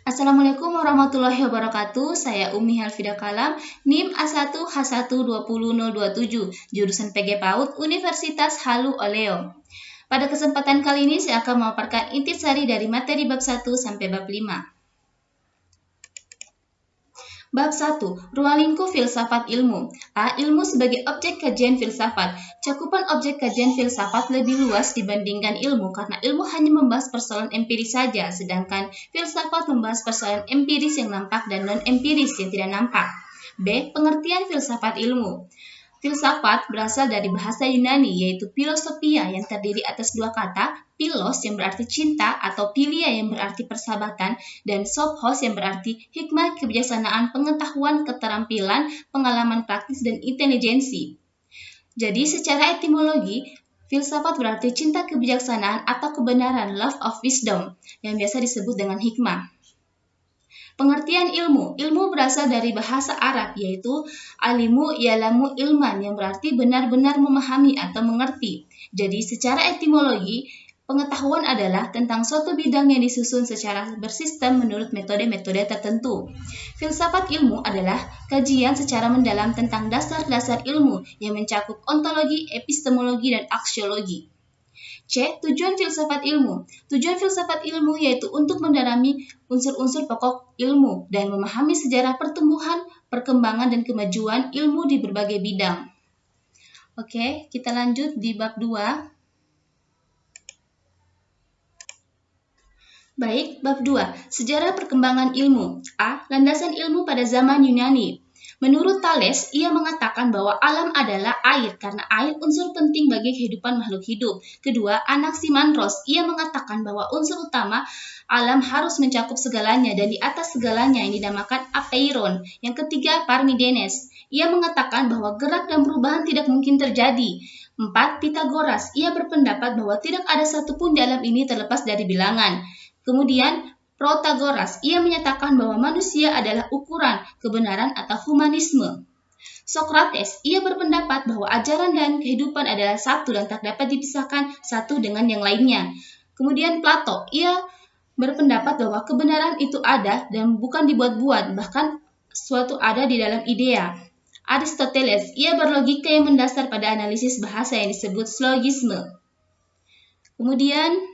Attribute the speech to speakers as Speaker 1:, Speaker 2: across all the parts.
Speaker 1: Assalamualaikum warahmatullahi wabarakatuh. Saya Umi Halfida Kalam, NIM A1H1202027, jurusan PG PAUD Universitas Halu Oleo. Pada kesempatan kali ini saya akan memaparkan intisari dari materi bab 1 sampai bab 5. Bab 1. Ruang lingkup filsafat ilmu. A. Ilmu sebagai objek kajian filsafat. Cakupan objek kajian filsafat lebih luas dibandingkan ilmu karena ilmu hanya membahas persoalan empiris saja, sedangkan filsafat membahas persoalan empiris yang nampak dan non-empiris yang tidak nampak. B. Pengertian filsafat ilmu. Filsafat berasal dari bahasa Yunani, yaitu philosophia yang terdiri atas dua kata, philos yang berarti cinta atau philia yang berarti persahabatan, dan sophos yang berarti hikmah, kebijaksanaan, pengetahuan, keterampilan, pengalaman praktis, dan intelijensi. Jadi secara etimologi, filsafat berarti cinta kebijaksanaan atau kebenaran, love of wisdom, yang biasa disebut dengan hikmah. Pengertian ilmu. Ilmu berasal dari bahasa Arab, yaitu alimu ya'lamu ilman, yang berarti benar-benar memahami atau mengerti. Jadi secara etimologi, pengetahuan adalah tentang suatu bidang yang disusun secara bersistem menurut metode-metode tertentu. Filsafat ilmu adalah kajian secara mendalam tentang dasar-dasar ilmu yang mencakup ontologi, epistemologi, dan aksiologi. C. Tujuan filsafat ilmu. Tujuan filsafat ilmu yaitu untuk mendalami unsur-unsur pokok ilmu dan memahami sejarah pertumbuhan, perkembangan, dan kemajuan ilmu di berbagai bidang. Oke, kita lanjut di bab 2. Baik, bab 2. Sejarah perkembangan ilmu. A. Landasan ilmu pada zaman Yunani. Menurut Thales, ia mengatakan bahwa alam adalah air karena air unsur penting bagi kehidupan makhluk hidup. Kedua, Anaximandros, ia mengatakan bahwa unsur utama alam harus mencakup segalanya dan di atas segalanya yang dinamakan apeiron. Yang ketiga, Parmenides, ia mengatakan bahwa gerak dan perubahan tidak mungkin terjadi. 4. Pythagoras, ia berpendapat bahwa tidak ada satupun di alam ini terlepas dari bilangan. Kemudian, Protagoras, ia menyatakan bahwa manusia adalah ukuran kebenaran atau humanisme. Socrates, ia berpendapat bahwa ajaran dan kehidupan adalah satu dan tak dapat dipisahkan satu dengan yang lainnya. Kemudian Plato, ia berpendapat bahwa kebenaran itu ada dan bukan dibuat-buat, bahkan suatu ada di dalam idea. Aristoteles, ia berlogika yang mendasar pada analisis bahasa yang disebut syllogisme. Kemudian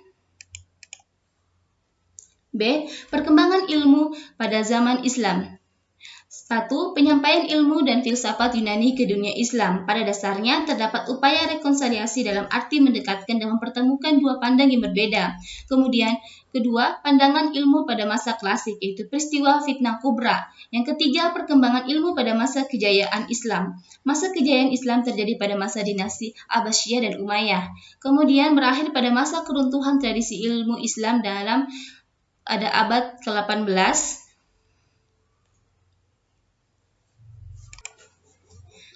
Speaker 1: B. Perkembangan ilmu pada zaman Islam. 1. Penyampaian ilmu dan filsafat Yunani ke dunia Islam. Pada dasarnya, terdapat upaya rekonsiliasi dalam arti mendekatkan dan mempertemukan dua pandang yang berbeda. Kemudian, kedua, pandangan ilmu pada masa klasik, yaitu peristiwa fitnah kubra. Yang ketiga, perkembangan ilmu pada masa kejayaan Islam. Masa kejayaan Islam terjadi pada masa dinasti Abbasiyah dan Umayyah. Kemudian berakhir pada masa keruntuhan tradisi ilmu Islam dalam abad ke-18.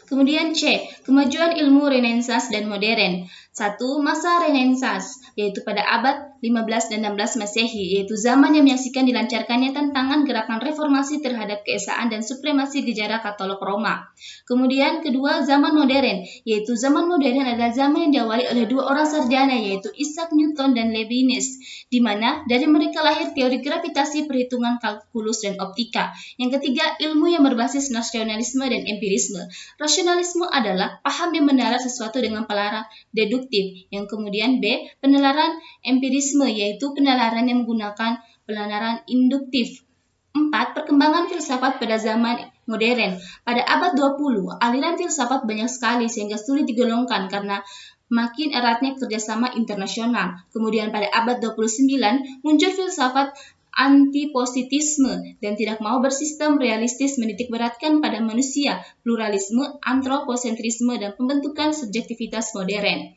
Speaker 1: Kemudian C. Kemajuan ilmu Renaissance dan modern. 1. Masa Renaissance, yaitu pada abad 15 dan 16 Masehi, yaitu zaman yang menyaksikan dilancarkannya tantangan gerakan reformasi terhadap keesaan dan supremasi gejala Katolik Roma. Kemudian kedua, zaman modern, yaitu zaman modern adalah zaman yang diawali oleh dua orang sarjana, yaitu Isaac Newton dan Leibniz, di mana dari mereka lahir teori gravitasi, perhitungan kalkulus, dan optika. Yang ketiga, ilmu yang berbasis nasionalisme dan empirisme. Rasionalisme adalah paham yang menalar sesuatu dengan penalaran deduktif. Yang kemudian B, penalaran empirisme, yaitu penalaran yang menggunakan penalaran induktif. 4. Perkembangan filsafat pada zaman modern. Pada abad 20, aliran filsafat banyak sekali sehingga sulit digolongkan karena makin eratnya kerjasama internasional. Kemudian pada abad 29, muncul filsafat antipositisme dan tidak mau bersistem realistis menitikberatkan pada manusia, pluralisme, antroposentrisme, dan pembentukan subjektivitas modern.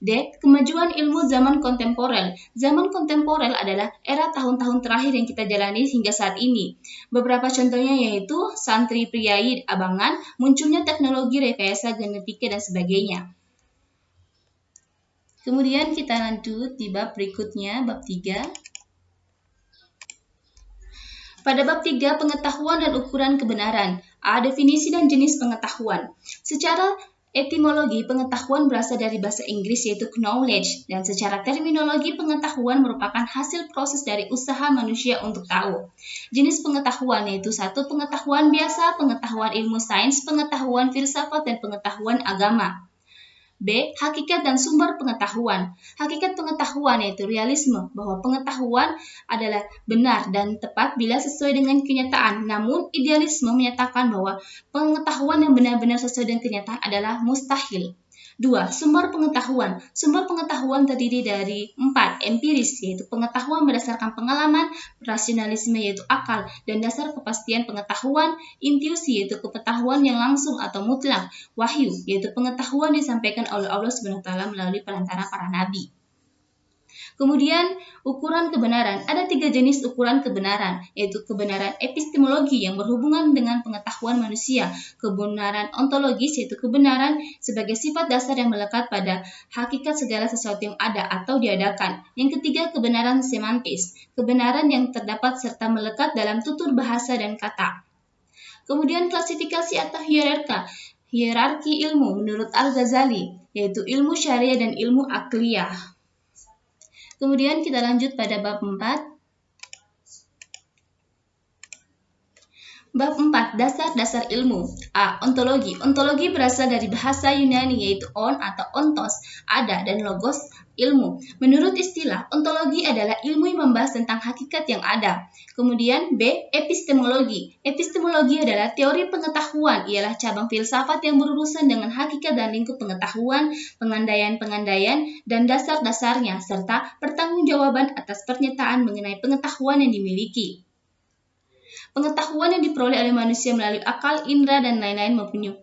Speaker 1: D. Kemajuan ilmu zaman kontemporer. Zaman kontemporer adalah era tahun-tahun terakhir yang kita jalani hingga saat ini. Beberapa contohnya yaitu santri priai abangan, munculnya teknologi rekayasa genetika, dan sebagainya. Kemudian kita lanjut di bab berikutnya, bab 3. Pada bab 3, pengetahuan dan ukuran kebenaran. A. Definisi dan jenis pengetahuan. Secara Etimologi pengetahuan berasal dari bahasa Inggris yaitu knowledge, dan secara terminologi pengetahuan merupakan hasil proses dari usaha manusia untuk tahu. Jenis pengetahuan yaitu 1. Pengetahuan biasa, pengetahuan ilmu sains, pengetahuan filsafat, dan pengetahuan agama. B. Hakikat dan sumber pengetahuan. Hakikat pengetahuan yaitu realisme, bahwa pengetahuan adalah benar dan tepat bila sesuai dengan kenyataan. Namun, idealisme menyatakan bahwa pengetahuan yang benar-benar sesuai dengan kenyataan adalah mustahil. 2. Sumber pengetahuan. Sumber pengetahuan terdiri dari 4. Empiris, yaitu pengetahuan berdasarkan pengalaman, rasionalisme yaitu akal dan dasar kepastian pengetahuan, intuisi yaitu pengetahuan yang langsung atau mutlak, wahyu yaitu pengetahuan disampaikan oleh Allah SWT melalui perantara para nabi. Kemudian, ukuran kebenaran. Ada 3 jenis ukuran kebenaran, yaitu kebenaran epistemologi yang berhubungan dengan pengetahuan manusia, kebenaran ontologis yaitu kebenaran sebagai sifat dasar yang melekat pada hakikat segala sesuatu yang ada atau diadakan. Yang ketiga, kebenaran semantis, kebenaran yang terdapat serta melekat dalam tutur bahasa dan kata. Kemudian klasifikasi atau hierarki ilmu menurut Al-Ghazali, yaitu ilmu syariah dan ilmu akliyah. Kemudian kita lanjut pada bab 4. Bab 4. Dasar-dasar ilmu. A. Ontologi. Ontologi berasal dari bahasa Yunani yaitu on atau ontos, ada, dan logos, ilmu. Menurut istilah, ontologi adalah ilmu yang membahas tentang hakikat yang ada. Kemudian B. Epistemologi. Epistemologi adalah teori pengetahuan, ialah cabang filsafat yang berurusan dengan hakikat dan lingkup pengetahuan, pengandaian-pengandaian, dan dasar-dasarnya, serta pertanggungjawaban atas pernyataan mengenai pengetahuan yang dimiliki. Pengetahuan yang diperoleh oleh manusia melalui akal, indera, dan lain-lain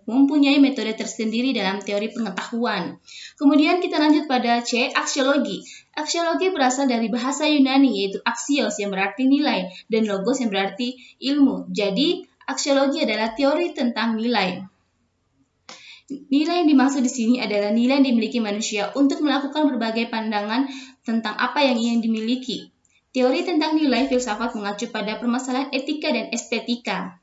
Speaker 1: mempunyai metode tersendiri dalam teori pengetahuan. Kemudian kita lanjut pada C. Aksiologi. Aksiologi berasal dari bahasa Yunani yaitu axios yang berarti nilai dan logos yang berarti ilmu. Jadi, aksiologi adalah teori tentang nilai. Nilai yang dimaksud di sini adalah nilai yang dimiliki manusia untuk melakukan berbagai pandangan tentang apa yang ingin dimiliki. Teori tentang nilai filsafat mengacu pada permasalahan etika dan estetika.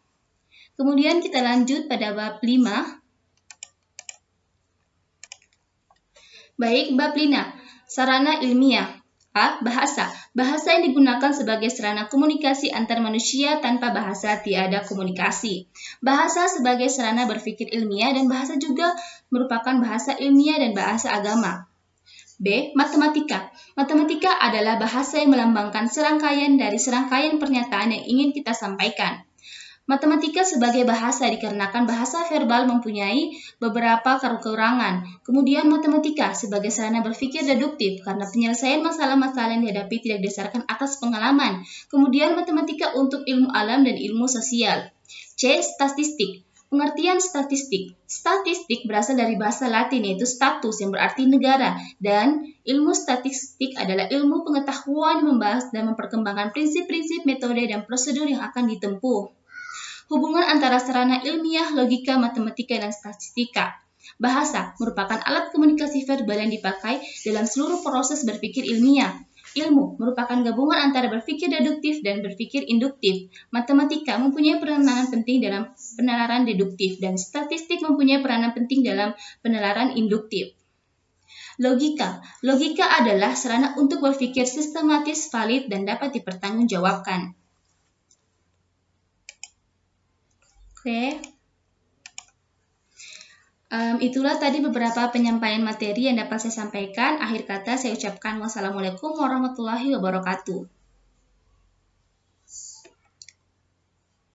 Speaker 1: Kemudian kita lanjut pada bab 5. Baik, bab 5. Sarana ilmiah. A. Bahasa. Bahasa yang digunakan sebagai sarana komunikasi antar manusia, tanpa bahasa tiada komunikasi. Bahasa sebagai sarana berpikir ilmiah, dan bahasa juga merupakan bahasa ilmiah dan bahasa agama. B. Matematika. Matematika adalah bahasa yang melambangkan serangkaian dari serangkaian pernyataan yang ingin kita sampaikan. Matematika sebagai bahasa dikarenakan bahasa verbal mempunyai beberapa kekurangan. Kemudian matematika sebagai sarana berpikir deduktif karena penyelesaian masalah-masalah yang dihadapi tidak didasarkan atas pengalaman. Kemudian matematika untuk ilmu alam dan ilmu sosial. C. Statistik. Pengertian statistik. Statistik berasal dari bahasa Latin yaitu status yang berarti negara, dan ilmu statistik adalah ilmu pengetahuan yang membahas dan memperkembangkan prinsip-prinsip, metode, dan prosedur yang akan ditempuh. Hubungan antara sarana ilmiah, logika, matematika, dan statistika. Bahasa merupakan alat komunikasi verbal yang dipakai dalam seluruh proses berpikir ilmiah. Ilmu merupakan gabungan antara berpikir deduktif dan berpikir induktif. Matematika mempunyai peranan penting dalam penalaran deduktif, dan statistik mempunyai peranan penting dalam penalaran induktif. Logika. Logika adalah sarana untuk berpikir sistematis, valid, dan dapat dipertanggungjawabkan. Oke. Itulah tadi beberapa penyampaian materi yang dapat saya sampaikan. Akhir kata saya ucapkan wassalamualaikum warahmatullahi wabarakatuh.